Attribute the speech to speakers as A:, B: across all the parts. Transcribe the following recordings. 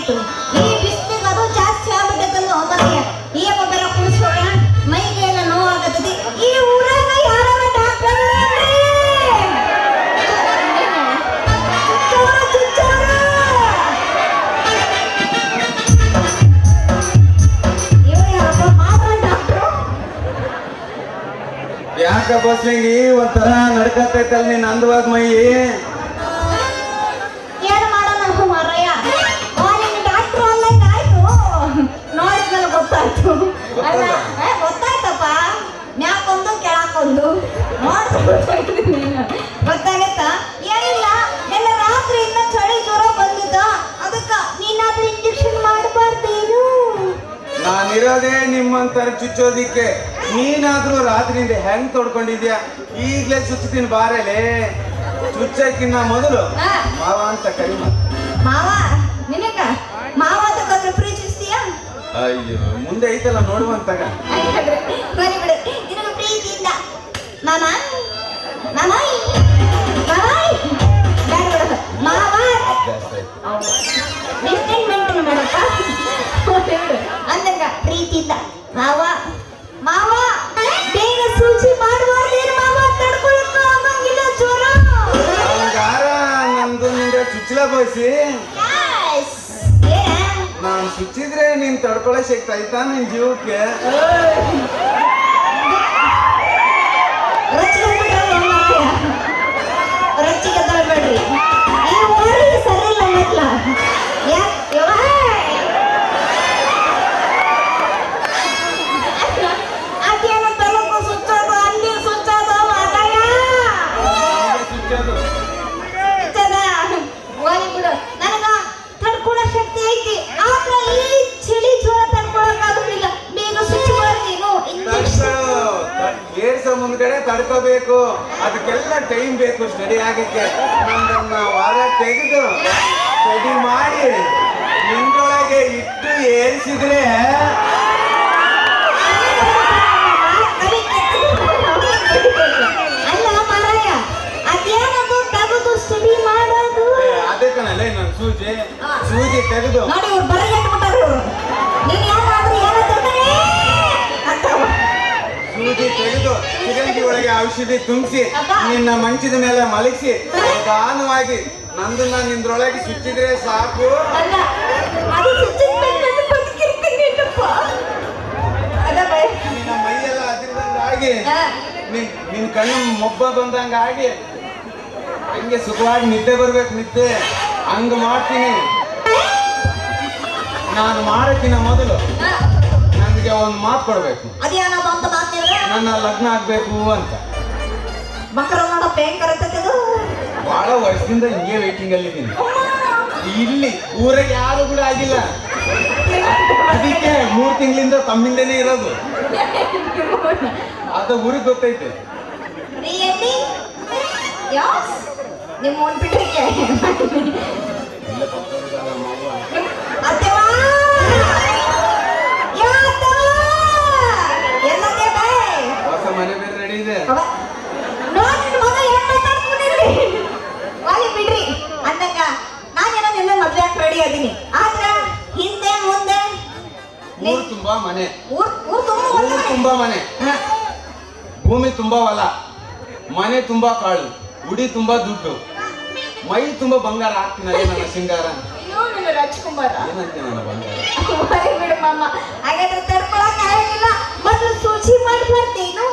A: ಆಯ್ತು. ಈ ಬಿಸಿಲಿಗೆ ಅದು ಜಾಸ್ತಿ ಆಗ್ಬಿಟ್ಟದಲ್ಲ ಮತ್ತೆ ಈಗ ಬೇರೆ ಕುಡಿಸೋಣ ಮೈಗೆ ಎಲ್ಲ ನೋವಾಗತ್ತದೆ. ಈ ಊರಾಗ ಯಾರ ಡಾಕ್ಟರ್
B: ಯಾಕ ಬಸ್ಲಿಂಗಿ ಒಂಥರ ನಡ್ಕತ್ತೈತಲ್ ನೀನ್ ಅಂದವಾಗ ಮೈ
A: ಏನ್ ಮಾಡೋಣ ಮಾರಯ್ಯ ನಿನ್ ಡಾಕ್ಟ್ರು ಅಂದಂಗ ಆಯ್ತು. ನೋಡಿದ್ಮೇಲೆ ಗೊತ್ತಾಯ್ತು. ಅಲ್ಲ ಗೊತ್ತಾಯ್ತಪ್ಪ, ಮ್ಯಾಕೊಂದು ಕೆಳಕೊಂದು ಗೊತ್ತಾಗತ್ತ. ಏನಿಲ್ಲ ಎಲ್ಲ ರಾತ್ರಿಯಿಂದ ಚಳಿ ಜ್ವರ ಬಂದಿದ್ದ, ಅದಕ್ಕ ನೀನಾದ್ರೂ ಇಂಜೆಕ್ಷನ್ ಮಾಡಬಾರ್ದೇನು?
B: ನಾನಿರೋದೇ ನಿಮ್ಮಂತರ ಚುಚ್ಚೋದಿಕ್ಕೆ. ನೀನಾದ್ರೂ ರಾತ್ರಿಯಿಂದ ಹೆಂಗ್ ತೊಡ್ಕೊಂಡಿದ್ಯಾ? ಈಗ್ಲೇ ಚುಚ್ಚುತ್ತೀನಿ ಬಾರಲೆ. ಚುಚ್ಚಕ್ಕಿನ್ನ ಮೊದಲು ಮಾವ ಅಂತ ಕರಿಮ.
A: ಮಾವ ನಿನಗ ಮಾವ ಅದಕ್ಕಾದ್ರೂ ಪ್ರೀತಿಸ್ತೀಯಾ?
B: ಅಯ್ಯೋ ಮುಂದೆ ಐತಲ್ಲ ನೋಡುವಂತಾಗ.
A: ಬರಿ ಬಿಡು ನಿನಗ ಪ್ರೀತಿಯಿಂದ ಮಾಮ ಮಾಮ ಮಾವ ಮೆಂಟೇನ್ ಮಾಡಪ್ಪ ಅಂದಂಗ ಪ್ರೀತಿಯಿಂದ ಮಾವ ಮಾವ ಬೇಗ ಸೂಚಿ ಮಾಡುವಾಗೇನು ಮಾವ ತಡ್ಕೊಳಕ್ಕ ಆಗಂಗಿಲ್ಲ ಜ್ವರ.
B: ಹಂಗಾರ ನಂದು ನಿಂಗೆ ಚುಚ್ಚಲ ಬಯಸಿ ನಾನು ಚುಚ್ಚಿದ್ರೆ ನೀನ್ ತಡ್ಕೊಳ ಶಕ್ತಿ ಆಯ್ತಾ ನಿನ್ ಜೀವಕ್ಕೆ?
A: ರೊಚ್ಚಿಗೆ ತರಬೇಡ್ರಿ, ಈ ಊರಿಗೆ ಸರಿ ಇಲ್ಲ ಮತ್ಲ. ಅದೇನು ತಲುಪು ಸುಚ್ಚೋದು ಅಲ್ಲಿ ಸುಚ್ಚೋದು ಮಾತಾಡ ಬಿಡು. ನನಗ ತಡ್ಕೊಳ್ಳೋ ಶಕ್ತಿ ಐತಿ, ಆದ್ರೆ ಈ ಚಳಿ ಜ್ವರ ತಡ್ಕೊಳಕ್ ಆಗುದಿಲ್ಲ. ಬೇಗ ಸುಚ್ಚಿ ಮಾಡ್ತೀನು
B: ಏರ್ಸ ಮುಂದ್ಗಡೆ ತಡ್ಕೋಬೇಕು, ಅದಕ್ಕೆಲ್ಲ ಟೈಮ್ ಬೇಕು ಸ್ಟಡಿ ಆಗಕ್ಕೆ. ನನ್ನನ್ನ ಹೊರ ತೆಗೆದು ಸ್ಟಡಿ ಮಾಡಿ ನಿಂದೊಳಗೆ ಇಟ್ಟು ಏರಿಸಿದ್ರೆ
A: ಅಲ್ಲ ಮಾರಾಯ, ಅದೇನದು ತೆಗೆದು ಸ್ಟಡಿ ಮಾಡೋದು?
B: ಅದೇ ಕಣಲ್ಲ ನನ್ನ ಸೂಜಿ ತೆಗೆದು
A: ನೋಡಿ ಇವ್ರು ಬರೀ ಇಟ್ಬಿಟ್ಟಾರು. ನೀನ್ ಯಾರಾದ್ರೂ ಏನಂತಾರೆ
B: ಸೂಜಿ ತೆಗೆದು ಚಿರಂಜಿ ಒಳಗೆ ಔಷಧಿ ತುಂಬಿಸಿ ನಿನ್ನ ಮಂಚದ ಮೇಲೆ ಮಲಗಿಸಿ ನಿಧಾನವಾಗಿ ನಂದನ್ನ ನಿಂದ್ರೊಳಗೆ ಸುಚ್ಚಿದ್ರೆ ಸಾಕು.
A: ಅಲ್ಲ ಅದು
B: ನಿನ್ನ ಮೈಯೆಲ್ಲ ಅದಿರ್ದಂಗಾಗಿ ನಿನ್ ಕಣ್ಣು ಮೊಬ್ಬ ಬಂದಂಗಾಗಿ ಹಂಗೆ ಸುಖವಾಗಿ ನಿದ್ದೆ ಬರ್ಬೇಕು. ನಿದ್ದೆ ಹಂಗ ಮಾಡ್ತೀನಿ. ನಾನು ಮಾಡೋಕ್ಕಿಂತ ಮೊದಲು ನನಗೆ ಒಂದು ಮಾತು ಕೊಡ್ಬೇಕು.
A: ಅದೇನದು ಅಂತ ಮಾತಿಲ್ಲ.
B: ನನ್ನ ಲಗ್ನ ಆಗ್ಬೇಕು ಅಂತ.
A: ಮಕರ ಮಾಡೋ ಭಯಂಕರ ತೆಗೆದು
B: ಬಹಳ ವರ್ಷದಿಂದ ಹಿಂಗೆ ವೇಟಿಂಗ್ ಅಲ್ಲಿ ಇದ್ದೀನಿ. ಇಲ್ಲಿ ಊರಿಗೆ ಯಾರು ಕೂಡ ಆಗಿಲ್ಲ. ಅದಕ್ಕೆ 3 ತಿಂಗಳಿಂದ ತಮ್ಮಿಂದನೇ ಇರೋದು. ಅದ ಊರಿಗೆ ಗೊತ್ತೈತೆ.
A: ರಿಯಲಿ ಯಾಸ್ ನಿಮ್ಮ ಒಂದು ಬಿಟ್ರಿಕೆ ಅತ್ತವಾ
B: ಹೊಸ ಮನೆ ಬೇರೆ ರೆಡಿ ಇದೆ.
A: ವಾಲಿ ಬಿಡ್ರಿ ಅಂದಂಗ ನಾನೇನೋ ನಿನ್ನ ಮದ್ವೆ ಹಾಕಿ ರೆಡಿ ಅದೀನಿ. ಆದ್ರ ಹಿಂದೆ ಮುಂದೆ
B: ಊರು ತುಂಬಾ ಮನೆ,
A: ಊರ್
B: ತುಂಬಾ ಮನೆ, ಭೂಮಿ ತುಂಬಾ ಹೊಲ, ಮನೆ ತುಂಬಾ ಕಾಳು, ಗುಡಿ ತುಂಬಾ ದುಡ್ಡು, ಮೈ ತುಂಬಾ ಬಂಗಾರ ಹಾಕ್ತೀನಲ್ಲ ನನ್ನ ಸಿಂಗಾರ.
A: ರಾಜ್ಕುಮಾರ
B: ಏನಂತೆ ನನ್ನ ಬಂಗಾರ?
A: ಬಿಡು ಮಾಮ, ಹಾಗಾದ್ರೆ ತಡ್ಕೊಳಕ್ ಆಗಿಲ್ಲ. ಮೊದಲು ಸೂಚಿ ಮಾಡಿ ಬರ್ತೀನು.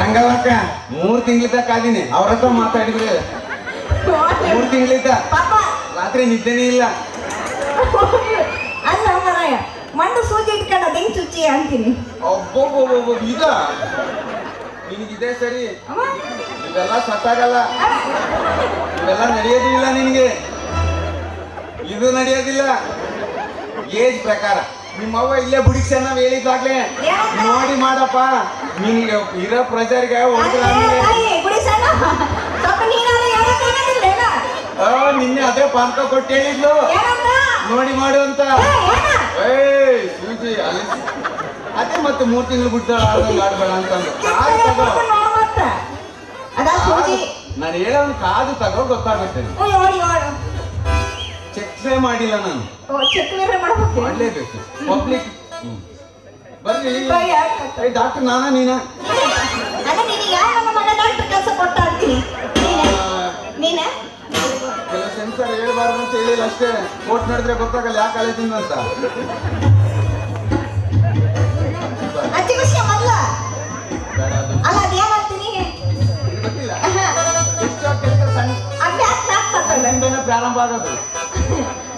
B: ರಂಗವಕ್ಕ 3 ತಿಂಗಳಿಂದ ಕಾದಿನಿ. ಅವ್ರ ಹತ್ರ ಮಾತಾಡಿದ್ರೆ 3 ತಿಂಗಳಿಂದ ರಾತ್ರಿ ನಿದ್ದೆನೇ ಇಲ್ಲ.
A: ಅಲ್ಲ ಮರಾಯ ಮಂಡು ಸೂಜಿ ಇಟ್ಕೊಂಡು ಅದ್ ಹೆಂಗ್ ಚುಚ್ಚಿ ಅಂತೀನಿ.
B: ಒಬ್ಬೊಬ್ಬೊಬ್ಬ ಈಗ ನಿನಗಿದೆ ಸರಿ, ಇವೆಲ್ಲ ಸತ್ತಾಗಲ್ಲ, ಇವೆಲ್ಲ ನಡೆಯೋದಿಲ್ಲ ನಿನಗೆ. ಇದು ನಡೆಯೋದಿಲ್ಲ ಏಜ್ ಪ್ರಕಾರ. ನಿಮ್ಮವ್ವ ಇಲ್ಲೇ ಬುಡಿಕ್ಸ ನಾವ್ ಹೇಳಿದಾಗ್ಲೇ ನೋಡಿ ಮಾಡಪ್ಪ. ನಿನ್ಗೆ ಇರೋ ಪ್ರಜರ್ಗೆ ನಿನ್ನೆ ಅದೇ ಪಾರ್ಕ ಕೊಟ್ಟು ಹೇಳಿದ್ಲು ನೋಡಿ ಮಾಡು ಅಂತ. ಅದೇ ಮತ್ತೆ 3 ತಿಂಗಳು ಬಿಟ್ಟು ಆಡ್ದಂಗೆ ಆಡ್ಬೇಡ ಅಂತಂದು ಕಾದು ತಗೋ.
A: ಅದಾ ಸೂಜಿ
B: ನಾನು ಹೇಳೋನ್ ಕಾದು ತಗೋ ಗೊತ್ತಾಗುತ್ತೆ. ಚೆಕ್ಸೇ ಮಾಡಿಲ್ಲ ನಾನು.
A: ಚೆಕ್ ಬೇರೆ ಮಾಡ್ಬೇಕು.
B: ಮಾಡ್ಲೇಬೇಕು ಪಬ್ಲಿಕ್. ಬರ್ರಿ ಡಾಕ್ಟರ್ ನಾನಾ ನೀನಾ?
A: ಅದೇ ನೀನು ಯಾವ ನನ್ನ ಮಗ ಡಾಕ್ಟರ್ ಕೆಲಸ ಕೊಡ್ತಾ ಇರ್ತೀನಿ ನೀನ
B: ಕೆಲವು ಸೆನ್ಸರ್ ಹೇಳ್ಬಾರ್ದು ಅಂತ ಹೇಳಿಲ್ಲ ಅಷ್ಟೇ. ಕೋರ್ಟ್ ನೋಡಿದ್ರೆ ಗೊತ್ತಾಗಲ್ಲ ಯಾವ ಕಾಲೇಜಿಂದ ಅಂತ.
A: ಅಜ್ಜಿ ವಿಷಯ ಮೊದಲ
B: ಬೇಡ ಅದು
A: ಅಲ್ಲ ಅದೇನಂತೀನಿ
B: ಗೊತ್ತಿಲ್ಲ. ಎಷ್ಟೋ ಕೆಲಸ ಸಣ್ಣ
A: ಅಭ್ಯಾಸ ಆಗ್ತದೆ.
B: ಸಣ್ಣಿಂದನೇ ಪ್ರಾರಂಭ ಆಗೋದು.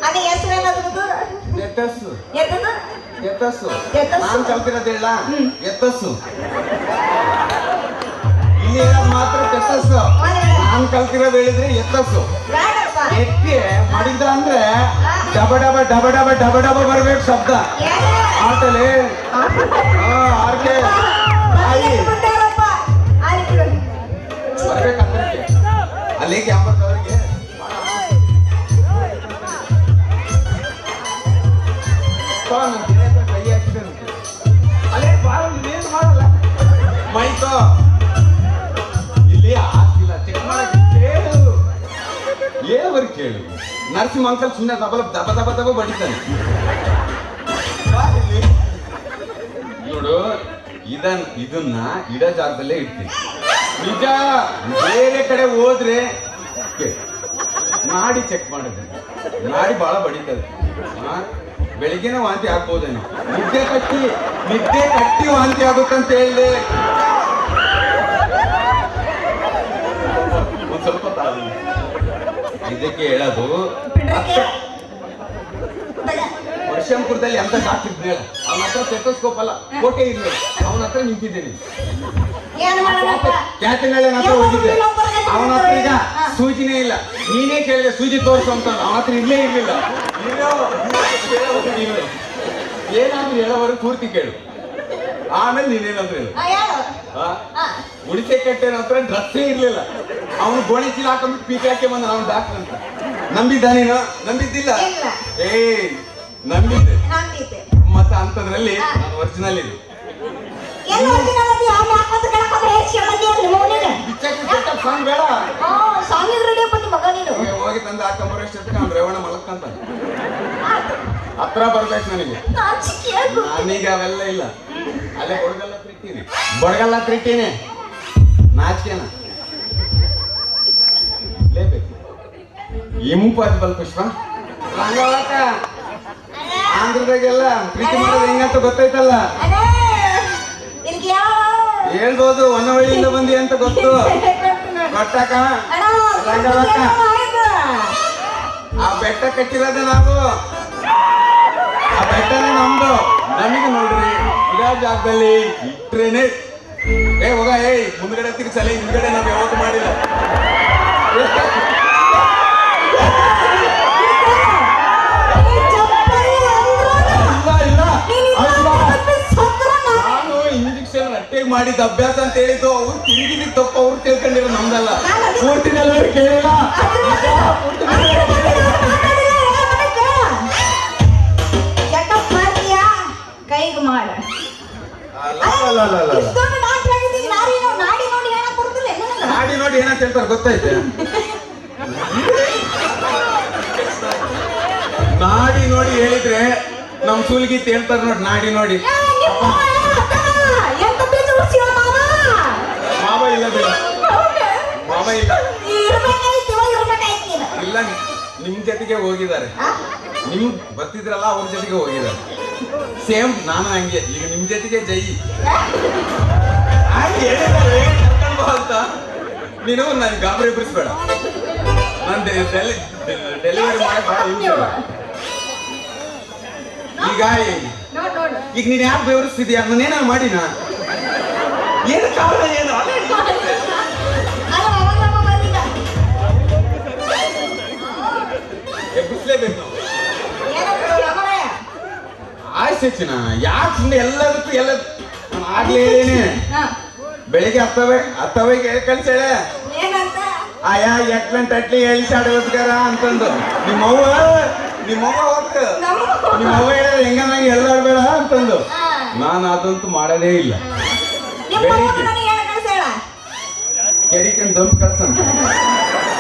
A: ಅದೇ ಹೆಸರೇನಾದ್ರದ್ದು
B: ಎತ್ತಸ್ಸು
A: ಎತ್ತದು
B: ಎತ್ತಸ್ಸು
A: ಎತ್ತಸ್ಸು.
B: ನಾನು ಕಲ್ತಿರೋದು ಹೇಳ ಎತ್ತಸ್ಸು. ಇಲ್ಲಿ ಹೇಳೋದು ಮಾತ್ರ ಎತ್ತಸ್ಸು. ನಾನು ಕಲ್ತಿರೋದು ಹೇಳಿದ್ರೆ ಎತ್ತಸ್ಸು.
A: ಬೇಡಪ್ಪ
B: ಎತ್ತಿ ಮಾಡಿದ್ರ ಅಂದ್ರೆ ಡಬ ಡಬ ಡಬ ಡಬ ಡಬ ಡಬ ಬರ್ಬೇಕು ಶಬ್ದ ಆಟಲಿ. ಆರ್ಕೆ ತಾಯಿ ಬರ್ಬೇಕಂದ್ರೆ ಅಲ್ಲಿ ಕ್ಯಾಂಪಸ್ ಅವ್ರಿಗೆ ಕೈ ಹಾಕಿದೆ ಅಲ್ಲೇ ಬಾಳ ಏನು ಮಾಡಲ್ಲ ಮೈಕೋ ಇಲ್ಲಿ ಆಗ್ತಿಲ್ಲ ಚೆಕ್ ಮಾಡಕ್ಕೆ ಕೇಳು. ಏವರ್ ಕೇಳು. ನರ್ಸಿಂಗ್ ಅಂಕಲ್ ಸುಮ್ಮನೆ ದಬ ದಬ ದಬ ದಬ ಬಡಿತಾನೆ. ನೋಡು ಇದನ್ನ ಇಡೋ ಜಾಗದಲ್ಲೇ ಇಡ್ತೀನಿ. ನಿಜ ಬೇರೆ ಕಡೆ ಹೋದ್ರೆ ನಾಡಿ ಚೆಕ್ ಮಾಡಿದ್ವಿ. ನಾಡಿ ಬಹಳ ಬಡಿತದೆ. ಬೆಳಿಗ್ಗೆನೇ ವಾಂತಿ ಆಗ್ಬೋದೇನೋ. ನಿದ್ದೆ ಕಟ್ಟಿ ವಾಂತಿ ಆಗುತ್ತಂತ ಹೇಳಿದೆ. ಒಂದ್ ಸ್ವಲ್ಪ ತಾಳಿ ಇದಕ್ಕೆ ಹೇಳೋದು. ವರ್ಷಂಪುರದಲ್ಲಿ ಅಂತ ಡಾಕ್ಟರ್ ಹೇಳ ಅವನ ಹತ್ರ ಸ್ಟೆಥೋಸ್ಕೋಪ್ ಅಲ್ಲ ಕೋಟೆ ಇರ್ಲಿ ಅವನ ಹತ್ರ ನಿಂತಿದ್ದೇನೆ. ಕ್ಯಾತಿನಳ್ಳಿ ಹತ್ರ ಹೋಗಿದ್ದೆ. ಅವನ ಹತ್ರ ಈಗ ಸೂಜಿನೇ ಇಲ್ಲ. ನೀನೇ ಕೇಳಿದೆ ಸೂಜಿ ತೋರಿಸು ಅಂತ. ಅವನ ಹತ್ರ ಇರ್ಲೇ ಇರ್ಲಿಲ್ಲ. ಏನಾದ್ರು ಹೇಳೋವರೆಗೆ ಪೂರ್ತಿ ಕೇಳು. ಆಮೇಲೆ ನೀನೇನಾದ್ರು ಹೇಳು. ಉಳಿಕೆ ಕಟ್ಟೆನ ಹತ್ರ ಡ್ರೆಸ್ಸೇ ಇರ್ಲಿಲ್ಲ. ಅವನು ಗೋಣಿ ಚೀಲ ಹಾಕೊಂಡ್ಬಿಟ್ಟು ಪೀಕ್ ಹಾಕಿ ಬಂದ ಅವ್ನು ಡಾಕ್ಟರ್ ಅಂತ. ನಂಬಿದ್ದ ನೀನು? ನಂಬಿದ್ದಿಲ್ಲ. ನಂಬಿದ್ದೆ. ಮತ್ತೆ ಅಂತದ್ರಲ್ಲಿ ನಾನು ಒರಿಜಿನಲ್ ಇದೆ. ಹೋಗಿ ತಂದು ಹಾಕೊಂಬರೋಷ್ಟೊತ್ತಿಗೆ ಅವ್ನು ರೇವಣ ಮಲಕ್ಕಂತ ಹತ್ರ ಬರ್ಬೇಕು ನನಗೆ. ನಾನೀಗ ಅವೆಲ್ಲ ಇಲ್ಲ. ಅಲ್ಲೇ ಬಡಗಲ್ಲ ತಿರ್ತೀನಿ ನಾಚಿಕೆನ ಲೇಬೇಕು. ಇಂಪಾದ ಬಲ್ ಪುಷ್ಪ ರಂಗವಾಕ ಆಂಧ್ರದಾಗೆಲ್ಲ ಪ್ರೀತಿ ಮಾಡೋದು ಹೆಂಗಂತ ಗೊತ್ತೈತಲ್ಲ. ಹೇಳ್ಬೋದು ಹೊನ್ನವಳ್ಳಿಯಿಂದ ಬಂದಿ ಅಂತ ಗೊತ್ತು. ಗೊತ್ತಾಕ ರಂಗವಾಕ ಆ ಬೆಟ್ಟ ಕಟ್ಟಿರೋದು ನಾವು. ಆ ಬೆಟ್ಟನೇ ನಮ್ದು. ನಮಗೆ ನೋಡ್ರಿ ಇಡೋ ಜಾಗದಲ್ಲಿ ಇಟ್ರೇನೆ ಹೋಗ ಮುಂದ್ಗಡೆ ತಿರ್ಸಲಿ. ಹಿಂದ್ಗಡೆ ನಾವು ಯಾವತ್ತು ಮಾಡಿಲ್ಲ. ನಾನು ಇಂಜೆಕ್ಷನ್ ರಟ್ಟೆಗೆ ಮಾಡಿದ ಅಭ್ಯಾಸ ಅಂತ ಹೇಳಿದ್ದು. ಅವ್ರು ತಿರುಗಿದ ತಪ್ಪು ಅವ್ರು ತಿಳ್ಕೊಂಡಿರೋ ನಮ್ದಲ್ಲ. ಪೂರ್ತಿನೆಲ್ಲ ಕೇಳಿಲ್ಲ.
A: ಕೈಗೆ ಮಾಡ
B: ನಾಡಿ ನೋಡಿ ಏನಂತ ಹೇಳ್ತಾರೆ ಗೊತ್ತೈತೆ? ನಾಡಿ ನೋಡಿ ಹೇಳಿದ್ರೆ ನಮ್ ಸೂಲ್ಗೀತ್ ಹೇಳ್ತಾರೆ ನೋಡಿ. ನಾಡಿ ನೋಡಿ ಮಾವ ಇಲ್ಲ ಬಿಡ. ಮಾವ ಇಲ್ಲ ಇಲ್ಲ. ನಿಮ್ ಜೊತೆಗೆ ಹೋಗಿದ್ದಾರೆ. ನಿಮ್ ಬರ್ತಿದ್ರಲ್ಲ ಅವ್ರ ಜೊತೆಗೆ ಹೋಗಿದ್ದಾರೆ. ಸೇಮ್ ನಾನು ಹಂಗೆ ಈಗ ನಿಮ್ ಜೊತೆಗೆ ಜೈ ಹೇಳಿದ್ದಾರೆ ಅಂತ. ನೀನು ನನ್ ಗಾಬರಿ ಬಿಡಿಸ್ಬೇಡ. ನಾನು ಡೆಲಿವರಿ ಮಾಡಕ್ ಬಹಳ ಯೂಸ್ ಇಲ್ಲ. ಈಗ ನೀನ್ ಯಾಕೆ ಬೆವರಿಸ್ತಿದ್ಯಾ? ನಾನೇನ ಮಾಡಿನ? ಏನು ಕಾರಣ ಏನು? ಎಬ್ಬಿಸ್ಲೇಬೇಕು ನಾವು. ಆಯ್ತು ಹೆಚ್ಚಿನ ಯಾಕೆ ಸುಮ್ಮನೆ ಎಲ್ಲದಕ್ಕೂ ಎಲ್ಲ ಆಗ್ಲೇ ಹೇಳೇನೆ. ಬೆಳಿಗ್ಗೆ ಹತ್ತವೆ ಕಳ್ಸೇಳೆ ಆಯಾ ಎಟ್ಲಂಟ್ ಅಟ್ಲಿ ಎಳ್ಸಾಡೋದ್ಗಾರ ಅಂತಂದು ನಿಮ್ಮವ್ವ ಹೋಗ್ತ ನಿಮ್ಮವ್ವ ಹೇಳಿದ್ರೆ ಹೆಂಗ ನಂಗೆ ಎಲ್ಲಾಡ್ಬೇಡ ಅಂತಂದು ನಾನು ಅದಂತೂ ಮಾಡೋದೇ ಇಲ್ಲ.
A: ನಿಮ್ಮ ಅವ್ರು ನನಗೆ ಹೇಳ ಕಳ್ಸೇಳ
B: ಕೆಡಿಕೊಂಡು ದಂಪ್ ಕಳ್ಸಂತ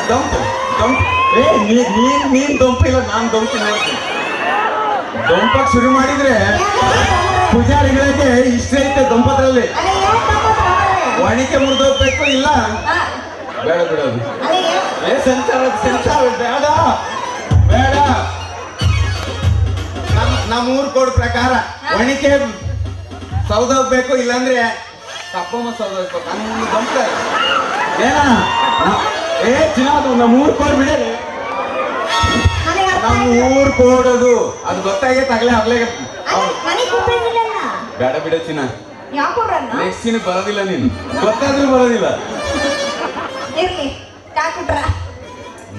B: ದಂಪ್ ದಂಪ್ ಏ ನೀನ್ ದಂಪಿಲ್ಲ, ನಾನ್ ದಂಪಿ ನೋಡ್ತೀನಿ. ದಂಪಕ್ ಶುರು ಮಾಡಿದ್ರೆ ಪೂಜಾರಿಗಳಿಗೆ ಇಷ್ಟ ಐತೆ ದಂಪದ್ರಲ್ಲಿ. ಒಣಿಕೆ ಮುರಿದೋಗ್ಬೇಕು, ಇಲ್ಲ ಬೇಡ ಬಿಡೋದು. ಏ ಸಂಚಾರ ಬೇಡ ಬೇಡ. ನಮ್ಮ ಊರ್ ಕೋಡ್ ಪ್ರಕಾರ ಒಣಿಕೆ ಸೌದೋಗ್ಬೇಕು, ಇಲ್ಲಾಂದ್ರೆ ತಪ್ಪಮ್ಮ ಸೌದೋಗ್ಬೇಕು. ನನ್ನ ದಂಪ ಏನ ಏ ಚಿನ್ನದು ನಮ್ಮ ಊರ್ ಕೋಡ್ ಬಿಡ. ನಮ್ಮ ಊರ್ ಕೋಡದು ಅದು ಗೊತ್ತಾಗೈತೆ ಆಗ್ಲೇ ಆಗ್ಲೇ. ಬೇಡ ಬಿಡ ಚಿನ್ನ, ನೆಕ್ಸ್ಟ್ ಸಿನ್ ಬರೋದಿಲ್ಲ, ನೀನು ಗೊತ್ತಾದ್ರೂ ಬರೋದಿಲ್ಲ.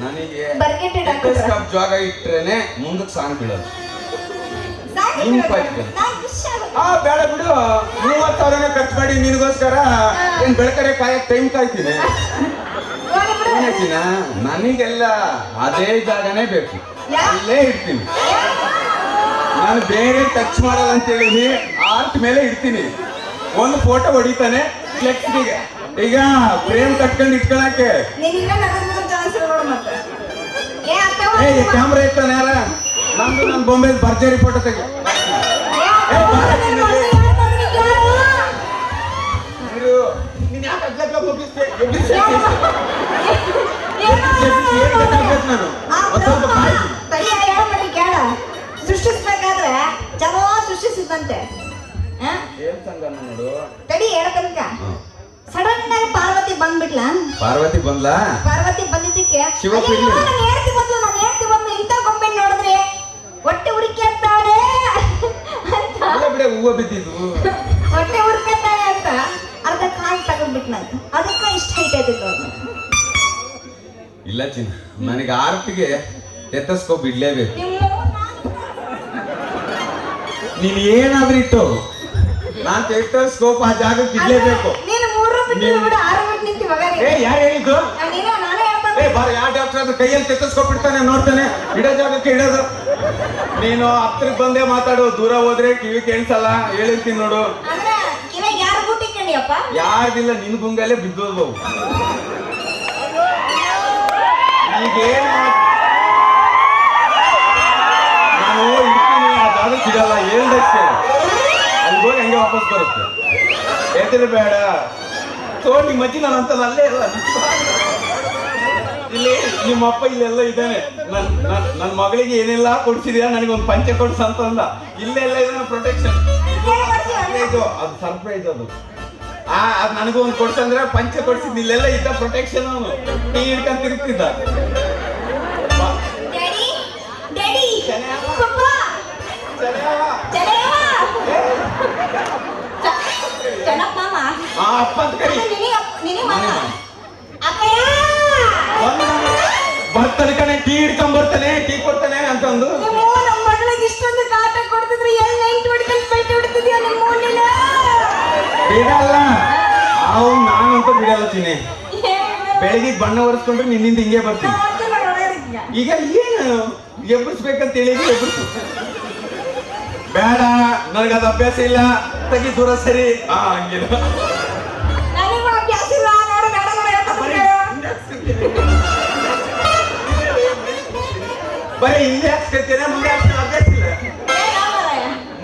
B: ನನಗೆ ಜಾಗ ಇಟ್ರೇನೆ ಮುಂದಕ್ಕೆ ಸಾಂಗ್ ಬಿಡೋದು. ಬೇಡ ಬಿಡು, 30,000 ಖರ್ಚು ಮಾಡಿ ನಿನಗೋಸ್ಕರ ಏನ್ ಬೆಳಕರೆ ಕಾಯಕ್ ಟೈಮ್ ಕಾಯ್ತೀನಿ. ನನಗೆಲ್ಲ ಅದೇ ಜಾಗನೇ ಬೇಕು, ಅಲ್ಲೇ ಇಡ್ತೀನಿ. ನಾನು ಬೇರೆ ಟಚ್ ಮಾಡಲ್ಲ ಅಂತ ಹೇಳಿನಿ, ಆರ್ಟ್ ಮೇಲೆ ಇಡ್ತೀನಿ. ಒಂದು ಫೋಟೋ ಹೊಡಿತಾನೆ ಫ್ಲೆಕ್ಸ್ಗೆ. ಈಗ ಫ್ರೇಮ್ ಕಟ್ಕೊಂಡು ಇಟ್ಕೊಳಕ್ಕೆ ಕ್ಯಾಮ್ರಾ ಇರ್ತಾನೆ ಯಾರ ನಂದು ನನ್ನ ಬೊಂಬೆ ಭರ್ಜರಿ ಫೋಟೋ ತೆಗಿ.
A: ಸೃಷ್ಟಿಸ್ಬೇಕಾದ್ರೆ ಚಲೋ ಸೃಷ್ಟಿಸಿದಂತೆ
B: ನೋಡು.
A: ತಡಿ ಹೇಳ್ತನಕ ಸಡನ್ ಆಗಿ ಪಾರ್ವತಿ ಬಂದ್ಬಿಟ್ಲ.
B: ಪಾರ್ವತಿ ಬಂದ್ಲಾ?
A: ಪಾರ್ವತಿ ಬಂದಿದ್ದಕ್ಕೆ
B: ನಾನು
A: ಹೇಳ್ತಿ ಬಂದು ಇಂಥ ಗೊಂಬೆ ನೋಡಿದ್ರೆ ಹೊಟ್ಟೆ ಉರಿಕೆತ್ತಾಳೆ ಅಂತ
B: ಬಿಡ, ಹೂವ ಬಿದ್ದಿದ್ವು.
A: ಹೊಟ್ಟೆ ಉರಿಕೆತ್ತಾಳೆ ಅಂತ ಅರ್ಧ ಕಾಯಿ ತಗೊಂಡ್ಬಿಟ್ನಂತ. ಅದಕ್ಕೆ ಇಷ್ಟ ಐತೆ.
B: ಇಲ್ಲ ಚಿನ್ನ, ನನಗೆ ಆರ್ಟ್ಗೆ ತೆತ್ತಸ್ಕೋ ಬಿಡ್ಲೇಬೇಕು. ನೀನ್ ಏನಾದ್ರೂ ಇಟ್ಟು ನಾನ್ ಟೆಸ್ಕೋಪ್ ಆ ಜಾಗಕ್ಕೆ ಇಡ್ಲೇಬೇಕು. ಯಾರು ಹೇಳಿದ್ದು? ಬಾರ, ಯಾವ ಡಾಕ್ಟರ್ ಆದ್ರೂ ಕೈಯಲ್ಲಿ ಟೆಸ್ಕೋಪ್ ಇಡ್ತಾನೆ, ನೋಡ್ತಾನೆ, ಇಡೋ ಜಾಗಕ್ಕೆ ಇಡೋದು. ನೀನು ಹತ್ರಕ್ಕೆ ಬಂದೇ ಮಾತಾಡು, ದೂರ ಹೋದ್ರೆ ಕಿವಿ ಕೇಳಿಸಲ್ಲ. ಹೇಳಿರ್ತೀನಿ ನೋಡು. ಯಾರಿಲ್ಲ, ನಿನ್ ಗುಂಗಲ್ಲೇ ಬಿದ್ದೋದು. ಈಗೇನು ನಾನು ಇಡ್ತೀನಿ, ಆ ಜಾಗ ಸಿಗಲ್ಲ, ಹೇಳ್ದಕ್ಕೆ ಅಲ್ಲಿ ಹೋಗಿ ಹಂಗೆ ವಾಪಸ್ ಬರುತ್ತೆ. ಎದುರು ಬೇಡ ನಿಮ್ಮ ಅಜ್ಜಿ ನಾನು ಅಂತ ಅಲ್ಲೇ ಇಲ್ಲ. ಇಲ್ಲಿ ನಿಮ್ಮಪ್ಪ ಇಲ್ಲೆಲ್ಲ ಇದ್ದಾನೆ. ನನ್ನ ಮಗಳಿಗೆ ಏನೆಲ್ಲ ಕೊಡ್ಸಿದ್ಯಾ, ನನಗೊಂದು ಪಂಚೆ ಕೊಡ್ಸ ಅಂತಂದ. ಇಲ್ಲೆಲ್ಲ ಇದ್ದಾನೆ ಪ್ರೊಟೆಕ್ಷನ್. ಇದು ಅದು ಸರ್ಪ್ರೈಸ್. ಅದು ಅದು ನನಗೂ ಒಂದು ಕೊಡ್ಸಂದ್ರೆ ಪಂಚೆ ಕೊಡ್ಸಿದ್. ಇಲ್ಲೆಲ್ಲ ಇದ್ದ ಪ್ರೊಟೆಕ್ಷನ್. ಅವನು ಟೀ ಹಿಡ್ಕೊಂಡ್ ತಿರುಗ್ತಿದ್ದ. ಅಪ್ಪ ಅಂತ ಕರಿ. ಬರ್ತಾನೆ ಕಣೆ, ಟೀ ಹಿಡ್ಕೊಂಡ್ ಬರ್ತಾನೆ, ಟೀ ಕೊಡ್ತಾನೆ ಅಂತಂದು. ಬಿಡಲ್ಲ ಅವ್ನು, ನಾನಂತೂ ಬಿಡಲ್ಲ ಚಿನ್ನೆ. ಬೆಳಿಗ್ಗೆ ಬಣ್ಣ ಒರೆಸ್ಕೊಂಡ್ರೆ ನಿನ್ನಿಂದ ಹಿಂಗೆ ಬರ್ತೀನಿ. ಈಗ ಏನು ಎಬ್ಬರಿಸ್ಬೇಕಂತ ಹೇಳಿದ್ರೆ ಎಬ್ಬರಿಸು. ಬೇಡ, ನನಗದು ಅಭ್ಯಾಸ ಇಲ್ಲ, ತೆಗಿ ದೂರ ಸರಿ. ಹಂಗಿಲ್ಲ, ಬರೀ ಹಿಂದೆ ಹಾಕ್ಸ್ಕೊಳ್ತೇನೆ, ಮುಂದೆ ಹಾಕ್ಸ್ಕೊಂಡು ಅಭ್ಯಾಸ ಇಲ್ಲ.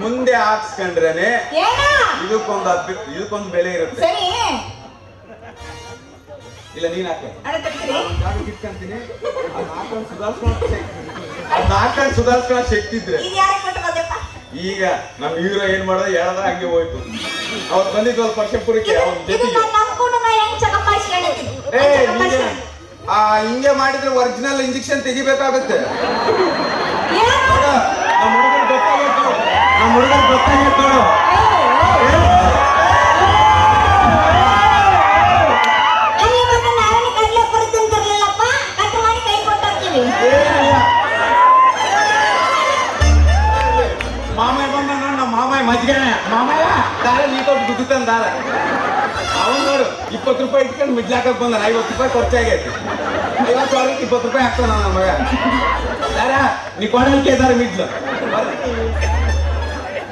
B: ಮುಂದೆ ಹಾಕ್ಸ್ಕೊಂಡ್ರೇನೆ ಇದಕ್ಕೊಂದು ಬೆಲೆ ಇರುತ್ತೆ. ಇಲ್ಲ, ನೀನ್ ಇಟ್ಕೊಂತೀನಿ. ಹಾಕೊಂಡು ಸುಧಾರಿಸ್ಕೊಳ್ಳೋ ಶಕ್ತಿ ಇದ್ರೆ. ಈಗ ನಮ್ ಹೀರೋ ಏನ್ ಮಾಡೋದು ಹೇಳದ ಹಂಗೆ ಹೋಯ್ತು. ಅವ್ರು ಬಂದಿದ್ವಲ್ಲ ಪರ್ಶಪುರಕ್ಕೆ, ಅವ್ನ ಜೊತೆಗೆ ಹಿಂಗೆ ಮಾಡಿದ್ರೆ ಒರಿಜಿನಲ್ ಇಂಜೆಕ್ಷನ್ ತೆಗಿಬೇಕಾಗುತ್ತೆ. ನಮ್ಮ ಹುಡುಗರು ಗೊತ್ತಾಗಿತ್ತು. ಮಾಮಯ್ಯ ಬಂದ ನೋಡ್, ನಮ್ಮ ಮಾಮಯ್ಯ ಮಜ್ಗನೆ. ಮಾಮಯ್ಯ ದಾರ ನೀ ಕೊಟ್ಟು ಗುದ್ದುತ್ತಾನ ದಾರ. ಅವನ್ ನೋಡು 20 ರೂಪಾಯಿ ಇಟ್ಕೊಂಡು ಮಿಡ್ಲಾಕಕ್ ಬಂದ. 50 ರೂಪಾಯಿ ಖರ್ಚಾಗೈತಿ. 50 ಸಾವಿರಕ್ಕೆ 20 ರೂಪಾಯಿ ಹಾಕ್ತಾನ ನನ್ನ ಮಗ. ದಾರ ನೀ ಕೊಡಲಿಕ್ಕೆ ದಾರ ಮಿಡ್ಲು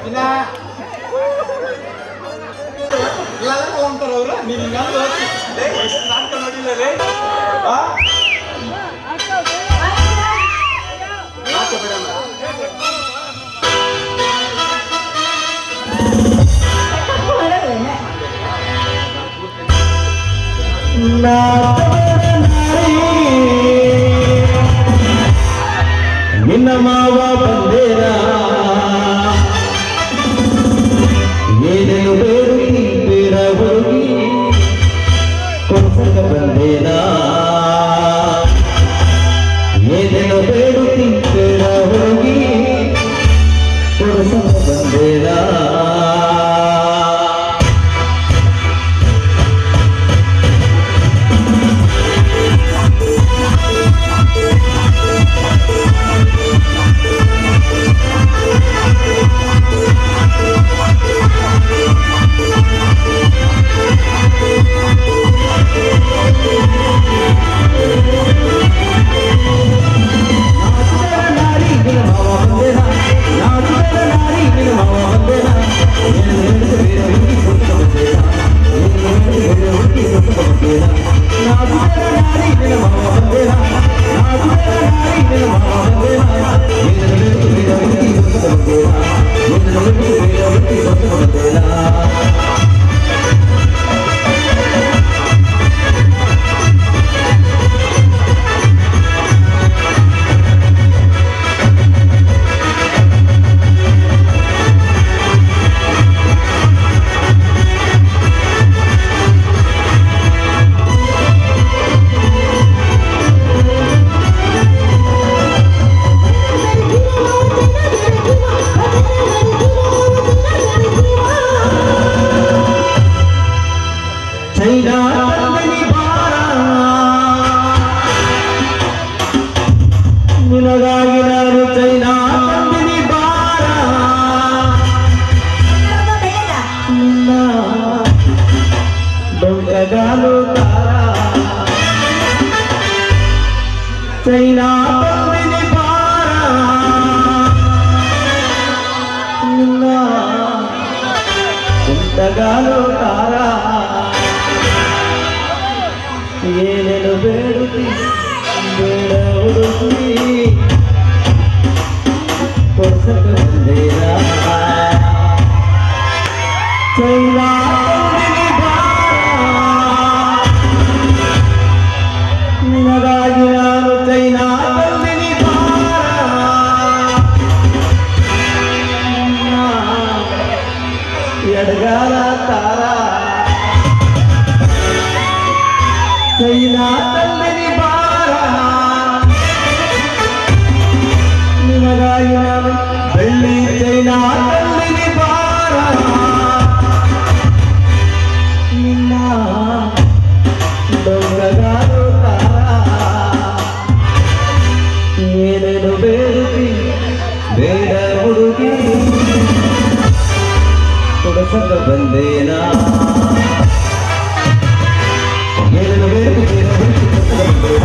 B: ಇನ್ನ ಅಂತಾರ ಅವ್ರ ನೀನ್ ಹಿಂಗಂತ ನಾಟಕ ನೋಡಿಲ್ಲ
C: ನಿನ್ನ ಮಾವ ಬಂದೇರ ಏನೇನು ಬೇಡುತ್ತಿ ಬೇಡ ಹೋಗಿ ಕೊಡ್ಸಕ ಬಂದೇರ ಏನೇನು ಬೇಡುತ್ತಿ ಬೇಡ ಹೋಗಿ ಕೊಡ್ಸಕ ಬಂದೇರ ನಿನಗಾಗಿ ನಾನು ಚೈನಾ ತಂದಿನಿ ಬಾರ ನಿನ್ನ ಡೊಂಕಗಾಲು ತಾರ ಚೈನಾ ತಂದಿನಿ ಬಾರ ನಿನ್ನ ಡೊಂಕಗಾಲು ತಾರ ಏನೇನು ಬೇಡುತ್ತಿ ಬೇಡ ಹುಡುಗಿ ಕೊಡ್ಸಕ ಬಂದೇರ ಚೈನಾ ನಿನಗಾಗಿ ನಾನು ಚೈನಾ ತಂದಿನಿ ಎಡಗಾಲ ತಾರ ಚೈನಾ ತಂದಿನಿ ಬಾರ ನಿನಗಾಗಿ ನಾನು ಬೆಳ್ಳಿ ಚೈನಾ ತಂದಿನಿ ಬಾರ ನಿನ್ನ ಡೊಂಗಗಾರು ತಾರ ಏನೇನು ಬೇಡುತ್ತಿ ಬೇಡ ಹುಡುಗಿ ಕೊಡಸಕ ಬಂದೇನಾ ಏನೇನು ಬೇಡುತ್ತಿ ಬೇಡ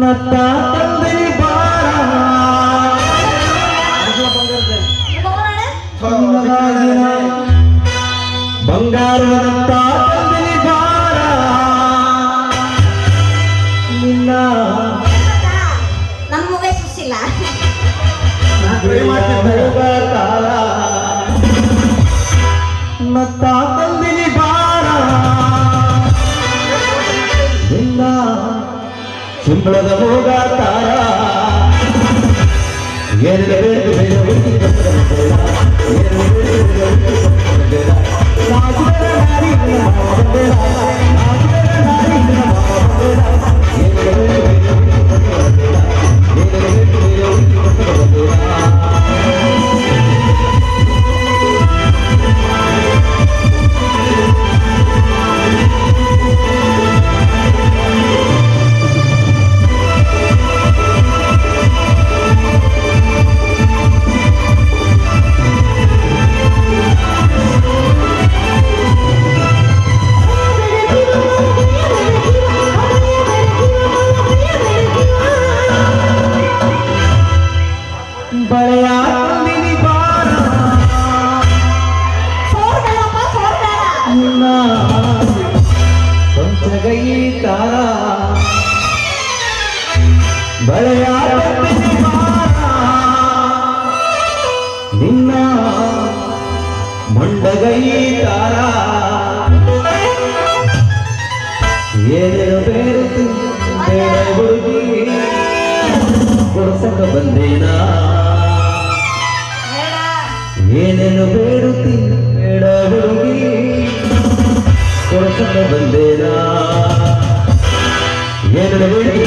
C: ನತ್ತ ತಂದಿನಿ ಬಾರ ಬಂಗಾರ ನತ್ತ ತಂದಿನಿ ಬಾರ ನಿನ್ನ
A: ನಮ್ಮ ಮುಗ ಸುಸಿಲ್ಲ
C: ತಾರ ನತ್ತ ತಂದಿನಿ ಬಾರ ನಿನ್ನ ಸಿಂಬಳದ ಹೋಗ ತಾರ ಏನಿದೆ ಬೇಡ ನಿನ್ನ ಮಂಡಗೈ ತಾರ ಏನೇನು ಬೇರೆ ಬೇಡ ಹುಡುಗಿ ಕೊಡ್ಸಕ ಬಂದೇನಾ ಏನೇನು ಬೇಡುತ್ತಿ ಬೇಡ ಹುಡುಗಿ ಕೊಡ್ಸಕ ಬಂದೇನಾ ಏನೇನು ಬೇಡಿ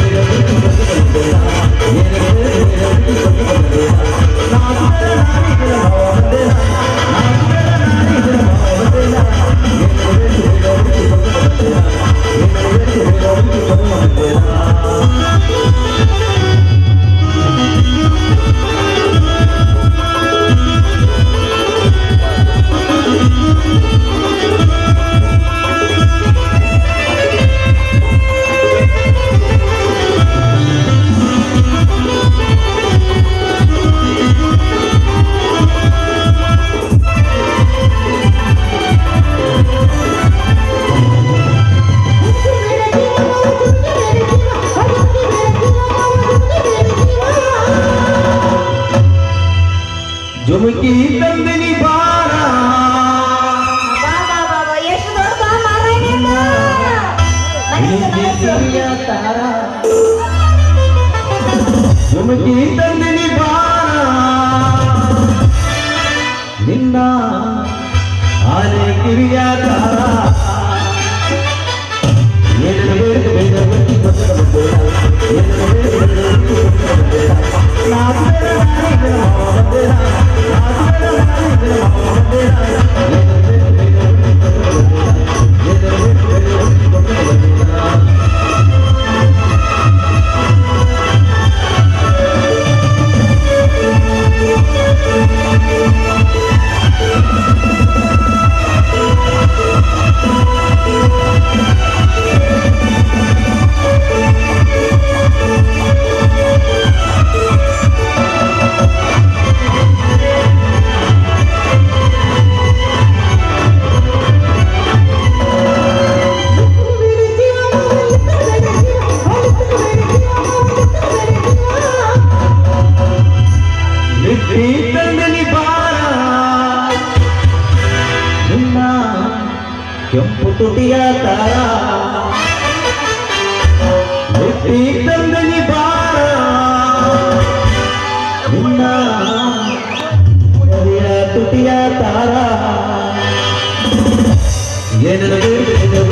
C: ಜುಮುಕಿ ತಂದಿನಿ ಬಾರ
A: ಎಷ್ಟು ದೊಡ್ಡ ಮಾರಾಯಣ
C: ತಾರ ಜುಮುಕಿ ತಂದಿನಿ ಬಾರ ನಿನ್ನ ಆನೆ ಕಿವಿಯ ತಾರ ಕೆಂಪು ತುಟಿಯ ತಾರ ತಂದನಿ ಬಾರ ನಿನ್ನ ತುಟಿಯ ತಾರ ಏನೇನು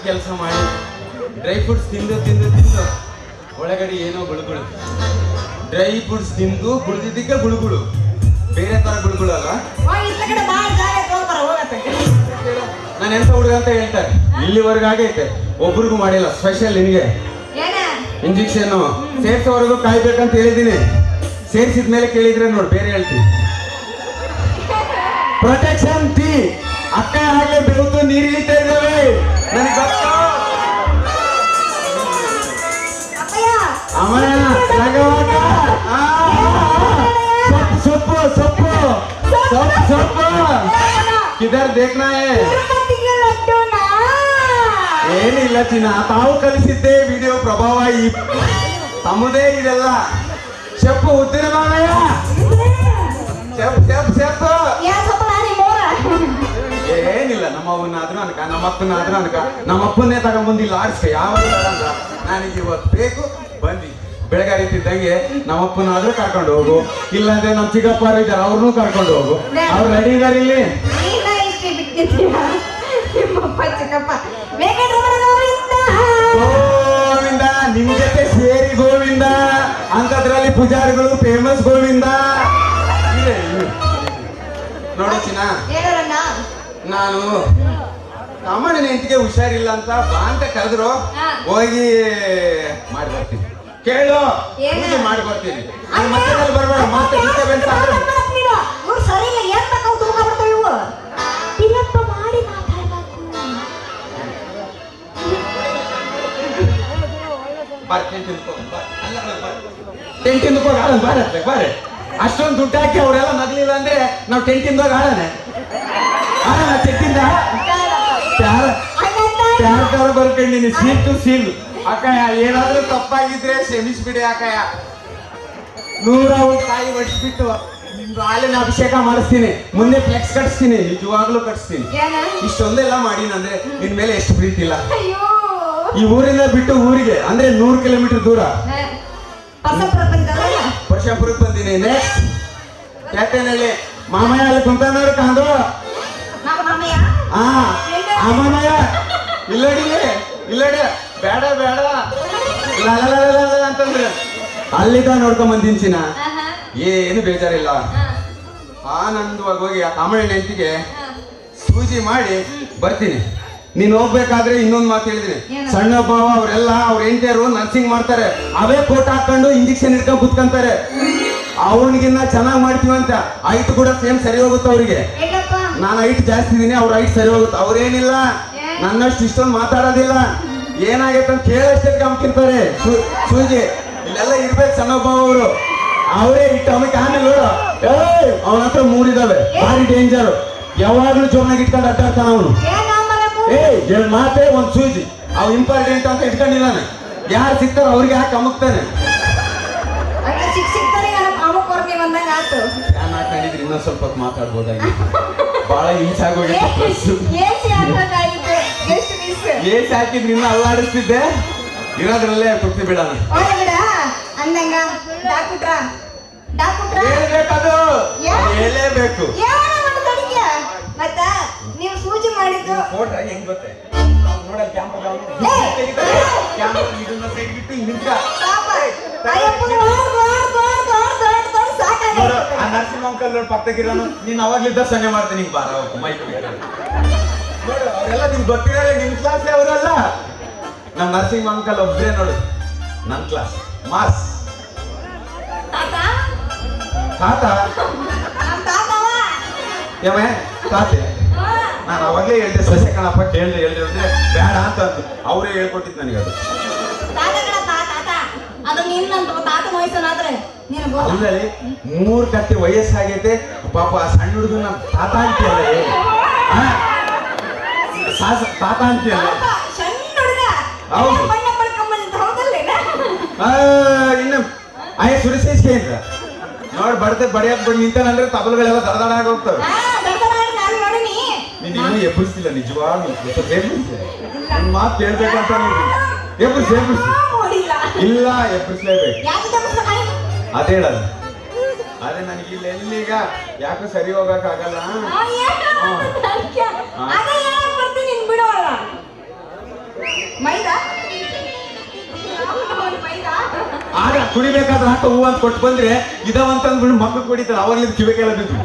B: ಕೆಲಸ ಮಾಡಿ ಡ್ರೈ ಫ್ರೂಟ್ಸ್ ತಿಂದು ತಿಂದು ತಿಂದು ಒಳಗಡೆ ಏನೋ ಗುಳುಗುಳು. ಡ್ರೈ ಫ್ರೂಟ್ಸ್ ತಿಂದು ಗುಳಿದಿದ್ದಕ್ಕೆ ಗುಳುಗುಳು, ಬೇರೆ ತರ ಗುಳುಗುಳು ಅಲ್ಲ. ನಾನು ಎಂತ ಹುಡುಗ ಅಂತ ಹೇಳ್ತಾರೆ, ಇಲ್ಲಿವರೆಗೂ ಆಗೈತೆ, ಒಬ್ರಿಗೂ ಮಾಡಿಲ್ಲ. ಸ್ಪೆಷಲ್ ನಿನಗೆ ಇಂಜೆಕ್ಷನ್ ಸೇರ್ಸೋವರೆಗೂ ಕಾಯ್ಬೇಕಂತ ಹೇಳಿದೀನಿ. ಸೇರಿಸಿದ ಮೇಲೆ ಕೇಳಿದ್ರೆ ನೋಡಿ ಬೇರೆ ಹೇಳ್ತೀನಿ. ಪ್ರೊಟೆಕ್ಷನ್ ಟೀ ಅಕ್ಕ ಆಗ್ಲೇ ಬೆಳೆದು ನೀರು ಇಳಿತಾ ಇದ್ದಾವೆ ನನಗೆ ಗೊತ್ತು. ಅಮರ ಸೊಪ್ಪು ಸೊಪ್ಪು ಸೊಪ್ಪು ಸೊಪ್ಪು ಕಿದರ್ ದೇಖ್ನಾ ಹೈ. ಏನಿಲ್ಲ ಚಿನ್ನ, ತಾವು ಕಲಿಸಿದ್ದೇ ವಿಡಿಯೋ ಪ್ರಭಾವ. ಈ ತಮ್ಮದೇ ಇದೆಲ್ಲ. ಸೊಪ್ಪು ಉದ್ದಿನ ಮಾವಯ್ಯ, ಸೊಪ್ಪು ಸೊಪ್ಪು ಸೊಪ್ಪು. ಏನಿಲ್ಲ, ನಮ್ಮವನ್ನಾದ್ರೂ ಅನ್ಕ, ನಮ್ಮಪ್ಪನಾದ್ರೂ ಅನ್ಕ, ನಮ್ಮಪ್ಪನ್ನೇ ತಗೊಂಬಂದಿಲ್ಲ ಆಡ್ಸ್ಕ. ಯಾವ ಅಂದ್ರ ನನಗೆ ಇವತ್ತು ಬೇಕು ಬಂದಿ. ಬೆಳಗಾರಿತಿದ್ದಂಗೆ ನಮ್ಮಪ್ಪನಾದ್ರೂ ಕರ್ಕೊಂಡು ಹೋಗು, ಇಲ್ಲಾಂದ್ರೆ ನಮ್ಮ ಚಿಕ್ಕಪ್ಪ ಇದ್ದಾರೆ ಅವ್ರನ್ನೂ ಕರ್ಕೊಂಡು ಹೋಗು. ಅವ್ರು ರೆಡಿ ಇದಾರೆ ಇಲ್ಲಿ. ಗೋವಿಂದ, ನಿಮ್ ಜೊತೆ ಸೇರಿ ಗೋವಿಂದ ಅಂತದ್ರಲ್ಲಿ ಪೂಜಾರಿಗಳು ಫೇಮಸ್ ಗೋವಿಂದ. ನೋಡು ಚಿನ್ನ, ನಾನು ಅಮ್ಮನ ಹೆಂಡತಿಗೆ ಹುಷಾರಿಲ್ಲ ಅಂತ ಬಾ ಅಂತ ಕರೆದ್ರು, ಹೋಗಿ ಮಾಡಿ ಬರ್ತೀನಿ. ಕೇಳು, ಪೂಜೆ ಮಾಡಿ ಬರ್ತೀನಿ. ನಾನು ಮಧ್ಯದಲ್ಲಿ ಬರ್ಬೇಡ, ಮತ್ತೆ ಡಿಸ್ಟರ್ಬೆನ್ಸ್ ಆದ್ರೆ. ಟೆಂಟಿಂದ ಹೋಗಿ ಆಡೋಣ, ಬಾರತ್ತೆ ಬಾರೆ. ಅಷ್ಟೊಂದು ದುಡ್ಡು ಹಾಕಿ ಅವರೆಲ್ಲ ನಗಲಿಲ್ಲ ಅಂದ್ರೆ ನಾವು ಟೆಂಟಿಂದ ಹೋಗಿ ಆಡೋಣ. ಟೆಂಟಿಂದ ಯಾರ ಬರ್ಕೊಂಡಿನಿ ಸೀಲ್ ಟು ಸೀಲ್. ಅಕ್ಕಯ್ಯ, ಏನಾದ್ರೂ ತಪ್ಪಾಗಿದ್ರೆ ಕ್ಷಮಿಸ್ಬಿಡಿ ಅಕ್ಕಯ್ಯ. 100 ಕಾಯಿ ಒಡಿಸ್ಬಿಟ್ಟು ಹಾಲಿನ ಅಭಿಷೇಕ ಮಾಡಿಸ್ತೀನಿ, ಮುಂದೆ ಫ್ಲೆಕ್ಸ್ ಕಟ್ಸ್ತೀನಿ, ನಿಜವಾಗ್ಲೂ ಕಟ್ಸ್ತೀನಿ. ಇಷ್ಟೊಂದೆಲ್ಲ ಮಾಡಿನಂದ್ರೆ ನಿನ್ ಮೇಲೆ ಎಷ್ಟು ಪ್ರೀತಿ ಇಲ್ಲ. ಈ ಊರಿಂದ ಬಿಟ್ಟು ಊರಿಗೆ ಅಂದ್ರೆ 100 ಕಿಲೋಮೀಟರ್ ದೂರ ಪರಶಾಪುರಕ್ಕೆ ಬಂದೀನಿ. ನೆಕ್ಸ್ಟ್ ಕ್ಯಾಟೇನಹಳ್ಳಿ ಮಾಮಯ್ಯ ಅಲ್ಲಿ ಕುಂತಾನವ್ರು ಕಾಂದು. ಮಾಮಯ್ಯ ಇಲ್ಲಡಿ ಇಲ್ಲಡಿ, ಬೇಡ ಬೇಡ ಅಂತಂದ್ರೆ ಅಲ್ಲಿದ್ದ ನೋಡ್ಕೊಂಡ್ ಬಂದಿನ ಚಿನ್ನ. ಏನು ಬೇಜಾರಿಲ್ಲ. ಆನಂದವಾಗಿ ಹೋಗಿ ಆ ಕಾಮಣ್ಣ ಹೆಂಡತಿಗೆ ಸೂಜಿ ಮಾಡಿ ಬರ್ತೀನಿ. ನೀನ್ ಹೋಗ್ಬೇಕಾದ್ರೆ ಇನ್ನೊಂದು ಮಾತು ಹೇಳಿದೀನಿ, ಸಣ್ಣ ಬಾವ ಅವರೆಲ್ಲ ಅವ್ರ ಹೆಂಡತಿಯರು ನರ್ಸಿಂಗ್ ಮಾಡ್ತಾರೆ, ಅವೇ ಕೋಟ್ ಹಾಕೊಂಡು ಇಂಜೆಕ್ಷನ್ ಇಟ್ಕೊಂಡ್ ಕುತ್ಕೊಂತಾರೆ. ಅವನಿಗಿನ್ನ ಚೆನ್ನಾಗ್ ಮಾಡ್ತೀವಿ ಅಂತ ಹೈಟ್ ಕೂಡ ಸೇಮ್ ಸರಿ ಹೋಗುತ್ತೆ ಅವ್ರಿಗೆ. ನಾನು ಹೈಟ್ ಜಾಸ್ತಿ ಇದೀನಿ, ಅವ್ರ ಹೈಟ್ ಸರಿ ಹೋಗುತ್ತೆ. ಅವ್ರೇನಿಲ್ಲ ನನ್ನಷ್ಟು ಇಷ್ಟೊಂದು ಮಾತಾಡೋದಿಲ್ಲ. ಏನಾಗೈತೆ ಅಂತ ಕೇಳಷ್ಟೇ ಗಮಕಿರ್ತಾರೆ. ಸೂಜಿ ಇಲ್ಲೆಲ್ಲ ಇರ್ಬೇಕು ಸಣ್ಣ ಬಾವ ಅವರು, ಅವರೇ ಇಟ್ಟು ಅವಕ್ಕೆ. ಆಮೇಲೆ ನೋಡು, ಅವನ ಹತ್ರ 3 ಇದಾವೆ, ಭಾರಿ ಡೇಂಜರ್. ಯಾವಾಗ್ಲೂ ಜೋನಾಗಿ ಇಟ್ಕೊಂಡು ಅಡ್ಡಾಡ್ತಾನ ಅವನು. ಮಾತೇ ಒಂದ್ ಸೂಜಿ, ಅವ್ ಇಂಪಾರ್ಟೆಂಟ್ ಅಂತ ಇಟ್ಕೊಂಡಿದ್ದಾನೆ. ಯಾರು ಸಿಗ್ತಾರ ಅವ್ರಿಗೆ ಹಾಕಿ ಅಮುಕ್ತಾನೆ.
A: ಸಿಕ್ತರಿಗೆ ಅಮುಕ್ ಕೊರ್ನಿ ಬಂದಂಗ ಆತು.
B: ಫ್ಯಾನ್ ಹಾಕೊಂಡಿದ್ರೆ ಇನ್ನೊಂದ್ ಸ್ವಲ್ಪ ಹೊತ್ತು ಮಾತಾಡ್ಬೋದಾಗಿ. ಬಹಳ ಹಿಂಸೆ ಆಗೋಗಿತ್ತು.
A: ಏಸಿ ಹಾಕಬೇಕಾಗಿತ್ತು. ಎಷ್ಟು ಮಿಸ್.
B: ಏಸಿ ಹಾಕಿದ್ರೆ ಇನ್ನೂ ಅಲ್ಲಾಡಿಸ್ತಿದ್ದೆ. ಇರೋದ್ರಲ್ಲೇ ತುರ್ತಿ ಬಿಡೋಣ.
A: ಹೋಗ್ಲಿ ಬಿಡ ಅಂದಂಗ ಡಾಕ್ಟ್ರ
B: ಹೇಳ್ಬೇಕದು. ಹೇಳಲೇಬೇಕು.
A: ಮತ್ತ ನೀವು ಸೂಜಿ ಮಾಡಿದ್ದು
B: ಫೋಟೋ ಹೆಂಗ್ ಗೊತ್ತೆ ನೋಡಲ್ ಕ್ಯಾಮ್ರಾ ಇದನ್ನ ಸೈಡ್ ಬಿಟ್ಟು ನಿಂತ ಆ ನರ್ಸಿಂಗ್ ಅಂಕಲ್ ಪಕ್ಕದಾಗಿರೋನು ನೀನ್ ಅವಾಗ್ಲಿದ್ದ ಸನ್ನೆ ಮಾಡ್ತೀನಿ ನಿಂಗೆ ಬಾರ ಮೈಕ್ ನೋಡು ಅವರೆಲ್ಲ ನಿಮ್ಗೆ ಗೊತ್ತಿರಲ್ಲ ನಿಮ್ ಕ್ಲಾಸ್ ಅವರಲ್ಲ ನಮ್ ನರ್ಸಿಂಗ್ ಅಂಕಲ್ ಒಬ್ರೇ ನೋಡು ನನ್ ಕ್ಲಾಸ್ ಮಾಸ್ ತಾತ ಏಮೇ ತಾತೆ ನಾನು ಅವಾಗಲೇ ಹೇಳ್ದೆ ಸಸ್ಯ ಕಣಪ್ಪ ಕೇಳ್ದೆ ಅಂದ್ರೆ ಬೇಡ ಅಂತ ಅಂದು ಅವರೇ ಹೇಳ್ಕೊಟ್ಟಿದ್ದು ನನಗೆ ಅದು ಅಲ್ಲಲ್ಲಿ 3 ಕತ್ತೆ ವಯಸ್ಸಾಗೈತೆ ಪಾಪ ಸಣ್ಣ ಹುಡುಗ ನಮ್ಮ ತಾತ ಅಂತೀಯಲ್ಲ ತಾತ ಅಂತೀಯಲ್ಲ ಹೌದು ಇನ್ನು ಆಯ ಸುರೇಶೇಶ್ಗೆ ಅಂತ ನೋಡಿ ಬಡತೆ ಬಡಿಯಕ್ ಬಂದು ನಿಂತಾನಂದ್ರೆ ತಬಲ್ಗಳೆಲ್ಲ ದಡದಡ ಆಗೋಗ್ತವೆ ನೀನು ಎಬ್ಬರಿಸ್ತಿಲ್ಲ ನಿಜವಾಗ್ಲೂ ನನ್ನ ಮಾತು ಕೇಳ್ಬೇಕಂತ ನೀವು ಎಬ್ಬರಿಸಿ ಇಲ್ಲ ಎಬ್ಬರಿಸ್ಲೇಬೇಕು ಅದೇ ಹೇಳಲ್ಲ ಅದೇ ನನಗೆ ಇಲ್ಲಿ ಎಲ್ಲಿಗ ಯಾಕೋ ಸರಿ ಹೋಗಕ್ ಆಗಲ್ಲ ಆಗ ಕುಡಿಬೇಕಾದ್ರೆ ಹಾಕ ಹೂ ಅಂತ ಕೊಟ್ಟು ಬಂದ್ರೆ ಇದಾವಂತ ಅಂದ್ಬಿಟ್ಟು ಮಕ್ಕಳು ಕುಡಿತಾರೆ ಅವಾಗ್ಲಿಂದ ಕಿವಿಗೆಲ್ಲ ಬಿದ್ದು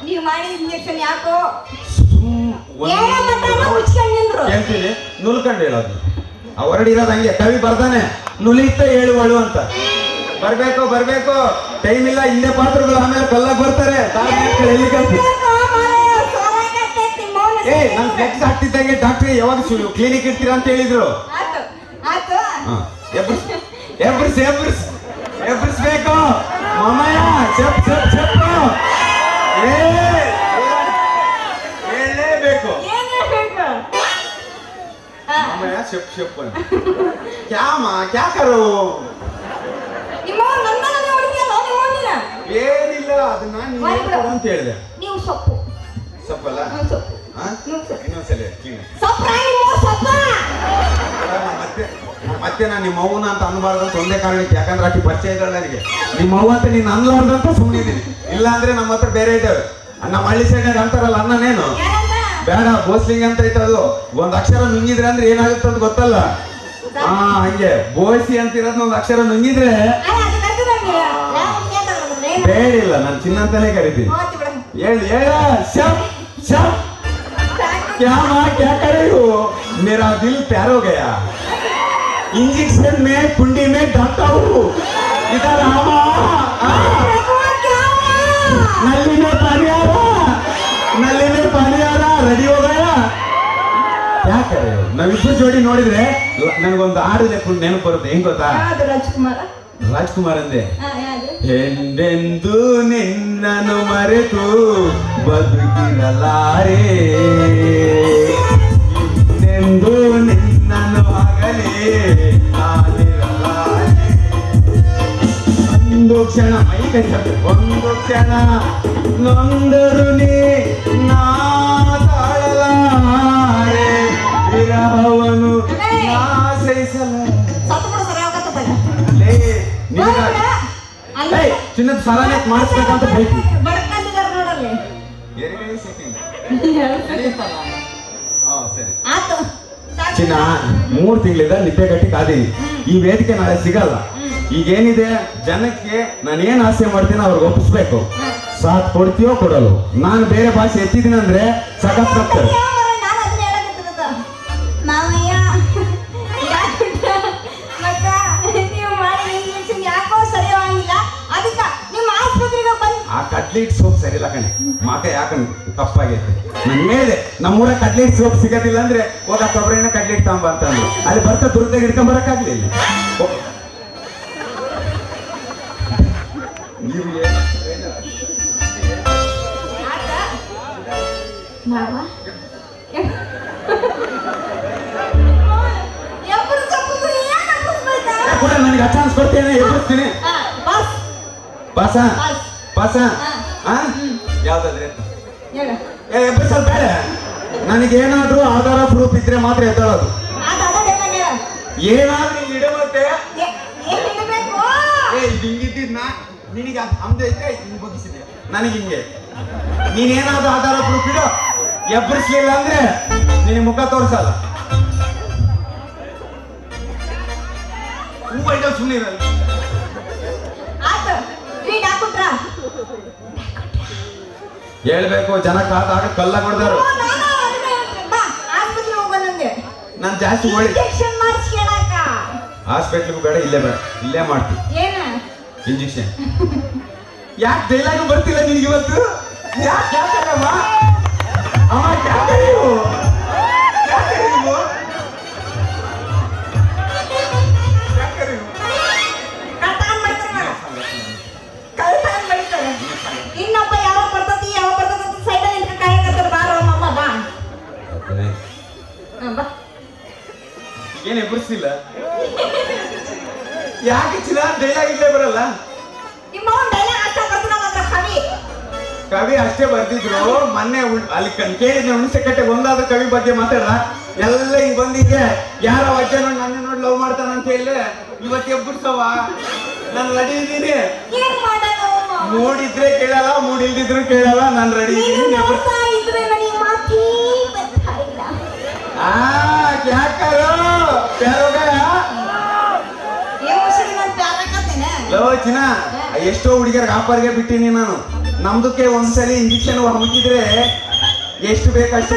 A: ನೀವು ಮಾಡಿದ ಇಂಜೆಕ್ಷನ್ ಯಾಕೋ
B: ಹೇಳ್ತೀನಿ ನುಲ್ಕಂಡು ಹೇಳೋದು ಆ ಹೊರಡಿರೋದು ಹಂಗೆ ಕವಿ ಬರ್ದಾನೆ ನುಲಿತ ಹೇಳುವಳು ಅಂತ ಬರ್ಬೇಕು ಟೈಮ್ ಇಲ್ಲ ಹಿಂದೆ ಪಾತ್ರಗಳು ಆಮೇಲೆ ಕಲ್ಲಾಗ ಬರ್ತಾರೆ ನನ್ ಫ್ಲೆಕ್ಸ್ ಹಾಕ್ತಿದ್ದಂಗೆ ಡಾಕ್ಟ್ರಿ ಯಾವಾಗ ಕ್ಲಿನಿಕ್ ಇರ್ತೀರಾ ಅಂತ ಹೇಳಿದ್ರು ಎಬ್ಬರಿಸ್ಬೇಕು ಮಾಮಯ್ಯ చెప్పు ಹೇಳಲೇಬೇಕು ಮಾಮಯ್ಯ చెప్పు ಕ್ಯಾ ಕರೋ ಏನಿಲ್ಲ ಅದನ್ನ ನೀನು ಅಂತ ಹೇಳಿದೆ
A: ನೀವು ಸೊಪ್ಪು
B: ಸೊಪ್ಪಲ್ಲ ಇನ್ನೊಂದ್ಸಲ ಮತ್ತೆ ನಾನು ನಿಮ್ಮ ಅವ್ವನ ಅಂತ ಅನ್ಬಾರ್ದು ಅಂತ ಒಂದೇ ಕಾರಣಕ್ಕೆ ಯಾಕಂದ್ರೆ ಆಕಿ ಪರಿಚಯ ಇದ್ದಾಳೆ ನನಗೆ ನಿಮ್ಮ ಅವ್ವ ಅಂತ ನೀನು ಅನ್ಲಾರ್ದಂತ ಸುಮ್ಮನಿದ್ದೀನಿ ಇಲ್ಲ ಅಂದ್ರೆ ನಮ್ಮ ಹತ್ರ ಬೇರೆ ಇದ್ದಾವೆ ನಮ್ಮ ಹಳ್ಳಿ ಸೈಡ್ನಾಗ ಅಂತಾರಲ್ಲ ಅನ್ನನೇನು ಬೇಡ ಬೋಸ್ಲಿಂಗ್ ಅಂತ ಐತೆ ಅದು ಒಂದ್ ಅಕ್ಷರ ನುಂಗಿದ್ರೆ ಅಂದ್ರೆ ಏನಾಗುತ್ತೆ ಅಂತ ಗೊತ್ತಲ್ಲ ಹಂಗೆ ಬೋಸಿ ಅಂತ ಇರೋದ್ ಒಂದ್ ಅಕ್ಷರ ನುಂಗಿದ್ರೆ ಬೇಡಿಲ್ಲ ನಾನು ಚಿನ್ನ ಅಂತಾನೆ ಕರಿತೀನಿ ಹೇಳ क्या करे हो मेरा दिल प्यार हो गया इंजेक्शन में कुंडी में डालता हूँ इधर आवा नली में पानी आ रहा रेडी हो गया क्या करे हो ನಾವಿಬ್ಬರು ಜೋಡಿ ನೋಡಿದ್ರೆ ನನಗೊಂದು ಹಾಡು ನೆನಪು ಬರುತ್ತೆ ಹೆಂಗ್ ಗೊತ್ತಾ ರಾಜ್ಕುಮಾರ್ ಅಂದೆ ಎಂದೆಂದು ನಿನ್ನನ್ನು ಮರೆತು ಬದುಕಿರಲಾರೆ ಎಂದೆಂದು ನಿನ್ನನ್ನು ಆಗಲೇ ನಾನಿರಲಾರೆ ಒಂದು ಕ್ಷಣ ಒಂದು ಕ್ಷಣ ನೊಂದರು ನೀ ನಾ ತಾಳಲಾರೆ ವಿರಹವನು ನಾ ಸಹಿಸಲಾರೆ ಚಿನ್ನದ ಸರಾನೆ ಮಾಡಿಸ್ಬೇಕಂತ ಬೇಕು ಚಿನ್ನ 3 ತಿಂಗಳಿಂದ ನಿದ್ದೆ ಗಟ್ಟಿ ಕಾದೀನಿ ಈ ವೇದಿಕೆ ನಾಳೆ ಸಿಗಲ್ಲ ಈಗೇನಿದೆ ಜನಕ್ಕೆ ನಾನು ಏನ್ ಆಸೆ ಮಾಡ್ತೀನಿ ಅವ್ರಿಗೆ ಒಪ್ಪಿಸ್ಬೇಕು ಸಾಥ್ ಕೊಡ್ತೀಯೋ ಕೊಡಲು ನಾನು ಬೇರೆ ಭಾಷೆ ಎತ್ತಿದ್ದೀನಿ ಅಂದ್ರೆ ಸಖತ್ ಸಕ್ತಾರೆ ಆ ಕಟ್ಲಿಟ್ ಸೋಪ್ ಸರಿಲ್ಲ ಕಣೆ ಮಾಕ ಯಾಕಂದ್ ಕಪ್ಪಾಗೈತೆ ನಾನು ಹೇಳಿದೆ ನಮ್ಮೂರ ಕಟ್ಲಿಟ್ ಸೋಪ್ ಸಿಗೋದಿಲ್ಲ ಅಂದ್ರೆ ಹೋಗ ಕೊಬ್ಬರಿನ ಕಟ್ಲಿಟ್ ತಗೊಂಬ ಅಂತಂದ್ರು ಅಲ್ಲಿ ಬರ್ತಾ ದುರ್ದಾಗ ಹಿಡ್ಕೊಂಡ್ ಬರಕ್ಕಾಗ್ಲಿಲ್ಲ ನೀವು ಕೂಡ ನನಗೆ ಚಾನ್ಸ್ ಕೊಡ್ತೇನೆ ಎದುರಿಸ್ತೀನಿ
A: ಬಸ್
B: ಪಾಸ
A: ಪಾಸ್.
B: ಪಾಸ
A: ಹಾ.
B: ಯಾವ್ದಾದ್ರೆ
A: ಹೇಳು
B: ಎಬ್ಬಿಸಲ್ ಬೇಡ ನನಗೇನಾದ್ರೂ ಆಧಾರ ಪ್ರೂಫ್ ಇದ್ರೆ ಮಾತ್ರ ಎದ್ದೇಳೋದು ಏನಾದ್ರೂ ಹಿಂಗ್ ಇಡಬತ್ತೆ
A: ಏನ್ ಇಡಬೇಕು
B: ಇದು ಹಿಂಗಿದ್ದಿದ್ನ ನಿನಗೆ ಅಂದೆ ಐತೆ ಹಿಂಗ್ ಬಗ್ಗಿಸಿದೆ ನನಗೆ ಹಿಂಗೆ ನೀನೇನಾದ್ರೂ ಆಧಾರ ಪ್ರೂಫ್ ಇಡು ಎಬ್ಬರಿಸ್ಲಿಲ್ಲ ಅಂದ್ರೆ ನಿನಗೆ ಮುಖ ತೋರಿಸಲ್ಲ ಹೂ ಐಟ ಸುಮ್ಮನೆ ಇರಲ್ಲ
A: ಆಯ್ತು ಸ್ವೀಟ್ ಹಾಕ್ಬಿಟ್ರ
B: ಹೇಳ್ಬೇಕು ಜನ ಕಾದಾಗ ಕಲ್ಲ ಹೊಡೆದಾರು
A: ಆಸ್ಪತ್ರೆ ಹೋಗೋಣಂದೆ
B: ನಾನು ಜಾಸ್ತಿ ಓಡಿ
A: ಇಂಜೆಕ್ಷನ್ ಮಾಡಿಸ್ಕೊಳಕ
B: ಹಾಸ್ಪಿಟ್ಲಿಗೂ ಬೇಡ ಇಲ್ಲೇ ಬೇಡ ಇಲ್ಲೇ ಮಾಡ್ತೀವಿ
A: ಏನ
B: ಇಂಜೆಕ್ಷನ್ ಯಾಕೆ ಡೈಲಾಗು ಬರ್ತಿಲ್ಲ ನಿನಗೆ ಇವತ್ತು ಯಾಕೆ ಯಾಕಮ್ಮ ಅಮ್ಮ ಯಾಕೆ ನೀವು ಯಾಕೆ ನೀವು ಯಾಕೆ ನೀವು
A: ಕಟಾನ್ ಮಾಡ್ತಾರೆ ಕಲ್ತಾನ್ ಮಾಡ್ತಾರೆ ಇನ್ನೊಬ್ಬ ಯಾವಾಗ ಬರ್ತತಿ ಅಂತ ಸೈಡಲ್ಲಿ ನಿಂತ್ಕೊಂಡು ಕಾಯಕತ್ತಾರೆ ಬಾರೋ ಅಮ್ಮ ಬಾ ಬಾ
B: ಏನ್ ಎಬ್ಬರಿಸಿಲ್ಲ ಯಾಕೆ ಚಿನ್ನ ಡೈಲಾಗ್ ಇಲ್ಲೇ ಬರಲ್ಲ
A: ನಿಮ್ಮ ಡೈಲಾಗ್ ಅಷ್ಟ ಬರ್ತಾನ ಮಾತ್ರ ಕವಿ
B: ಕವಿ ಅಷ್ಟೇ ಬರ್ತಿದ್ರು ಮೊನ್ನೆ ಅಲ್ಲಿ ಕೇಳಿದ್ನ ಹುಣಸೆ ಕಟ್ಟೆ ಒಂದಾದ್ರೂ ಕವಿ ಬಗ್ಗೆ ಮಾತಾಡ ಎಲ್ಲ ಹಿಂಗ್ ಬಂದಿದ್ದೆ ಯಾರ ಅಜ್ಜ ನೋಡಿ ನನ್ನ ನೋಡಿ ಲವ್ ಮಾಡ್ತಾನ ಅಂತ ಹೇಳಿ ಇವತ್ತು ಎಬ್ಬರ್ಸವ ನಾನು ರೆಡಿ ಇದ್ದೀನಿ
A: ಏನ್ ಮಾಡೋದು
B: ಮೂಡಿದ್ರೆ ಕೇಳಲ್ಲ ಮೂಡಿಲ್ದಿದ್ರು ಕೇಳಲ್ಲ ನಾನು ರೆಡಿ
A: ನೀನು
B: ಇದ್ದೀನಿ
A: ನೋಡ್ತಾ ಇದ್ರೆ ನನಗೆ ಮಾತೇ ಬರ್ತಾ ಇಲ್ಲ
B: क्या करो प्यारो गया
A: ಏ ಮುಸುಡಿ ನಾನು ಪ್ಯಾರಕತ್ತೇನೆ
B: ಲೋ ಚಿನ್ನ ಎಷ್ಟೋ ಹುಡುಗಿಯರ್ಗೆ ಆಫರ್ಗೆ ಬಿಟ್ಟಿನಿ ನಾನು ನಮ್ದಕ್ಕೆ ಒಂದ್ಸಲಿ ಇಂಜೆಕ್ಷನ್ ಮುಗಿದ್ರೆ ಎಷ್ಟು ಬೇಕಷ್ಟು